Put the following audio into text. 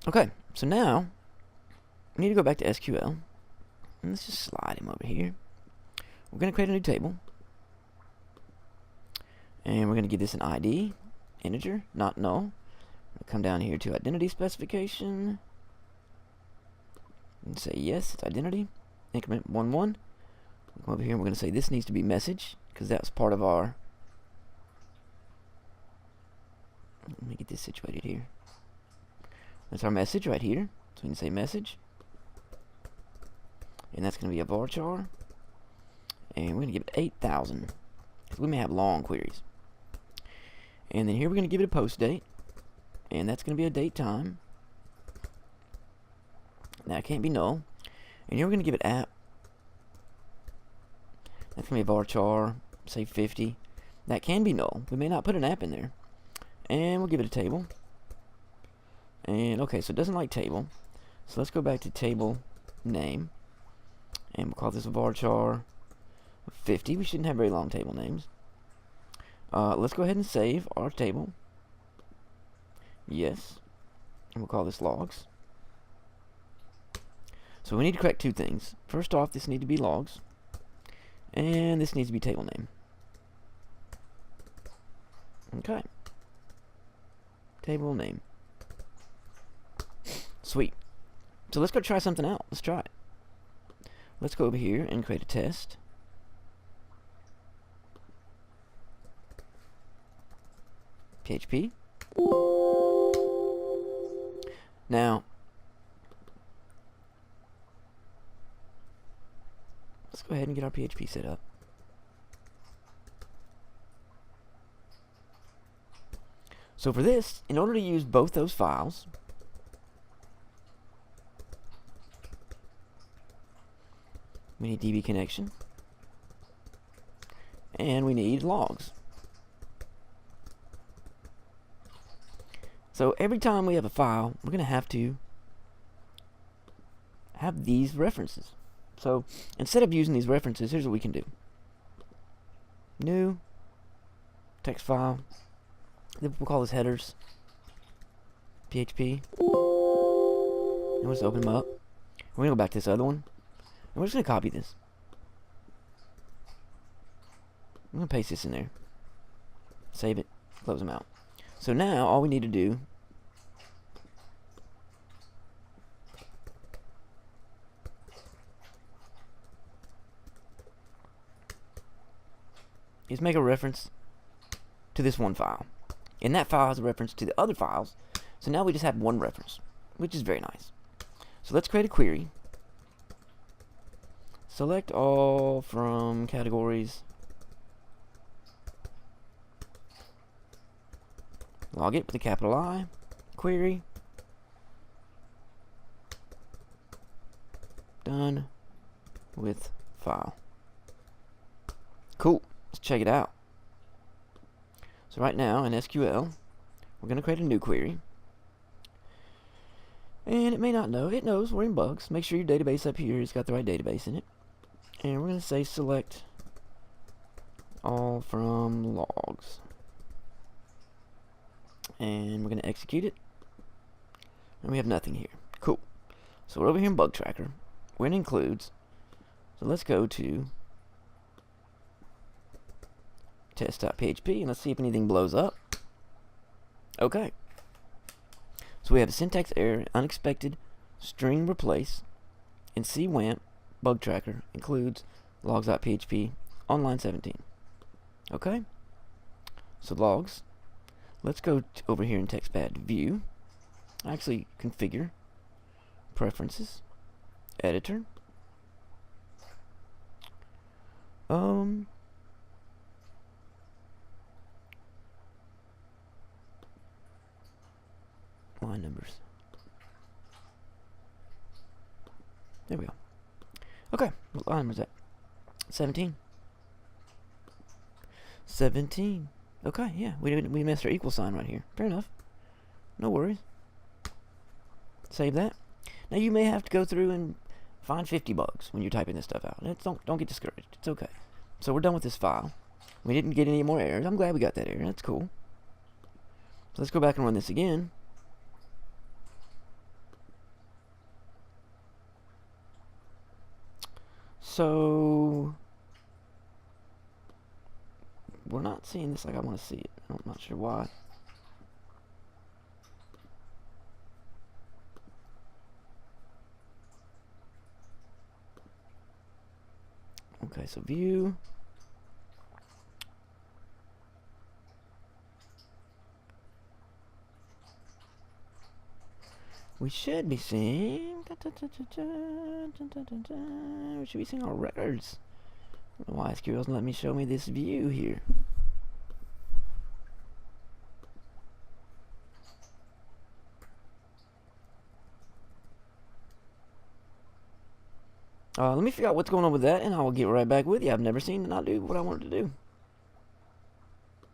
Okay, so now we need to go back to SQL. And let's just slide him over here. We're going to create a new table. And we're going to give this an ID, integer, not null. We'll come down here to identity specification. And say yes, it's identity. Increment 1, 1. We'll come over here and we're going to say this needs to be message, because that was part of our... Let me get this situated here. That's our message right here. So we can say message. And that's going to be a varchar. And we're going to give it 8,000. Because we may have long queries. And then here we're going to give it a post date. And that's going to be a date time. That can't be null. And here we're going to give it app. That's going to be a varchar. Say 50. That can be null. We may not put an app in there. And we'll give it a table. And okay, so it doesn't like table. So let's go back to table name. And we'll call this a varchar 50. We shouldn't have very long table names. Let's go ahead and save our table. Yes. And we'll call this logs. So we need to correct two things. First off, this needs to be logs. And this needs to be table name. Okay. Table name. Sweet. So let's go try something out. Let's try it. Let's go over here and create a test. PHP. Now, let's go ahead and get our PHP set up. So for this, in order to use both those files, we need DB connection, and we need logs. So every time we have a file, we're going to have these references. So instead of using these references, here's what we can do. New text file. We'll call this headers. PHP. And we'll just open them up. We're going to go back to this other one. And we're just going to copy this. I'm going to paste this in there. Save it. Close them out. So now all we need to do is make a reference to this one file. And that file has a reference to the other files. So now we just have one reference, which is very nice. So let's create a query. Select all from categories. Log it with a capital I. Query. Done with file. Cool. Let's check it out. So right now in SQL, we're going to create a new query. And it may not know. It knows we're in bugs. Make sure your database up here has got the right database in it. And we're going to say select all from logs. And we're going to execute it. And we have nothing here. Cool. So we're over here in bug tracker. We're in includes. So let's go to test.php and let's see if anything blows up. Okay. So we have a syntax error, unexpected, string replace, and cwamp bug tracker includes logs.php on line 17. Okay. So logs. Let's go over here in TextPad view. Actually configure preferences, editor. Line numbers. There we go. Okay, what line was that? 17. 17. Okay, yeah, we missed our equal sign right here. Fair enough. No worries. Save that. Now you may have to go through and find 50 bugs when you're typing this stuff out. Don't get discouraged. It's okay. So we're done with this file. We didn't get any more errors. I'm glad we got that error. That's cool. So let's go back and run this again. So we're not seeing this like I want to see it. I'm not sure why. Okay, so view. We should be seeing. We should be seeing our records. I don't know why SQL doesn't let me show me this view here. Let me figure out what's going on with that, and I will get right back with you. I've never seen it not do what I wanted to do.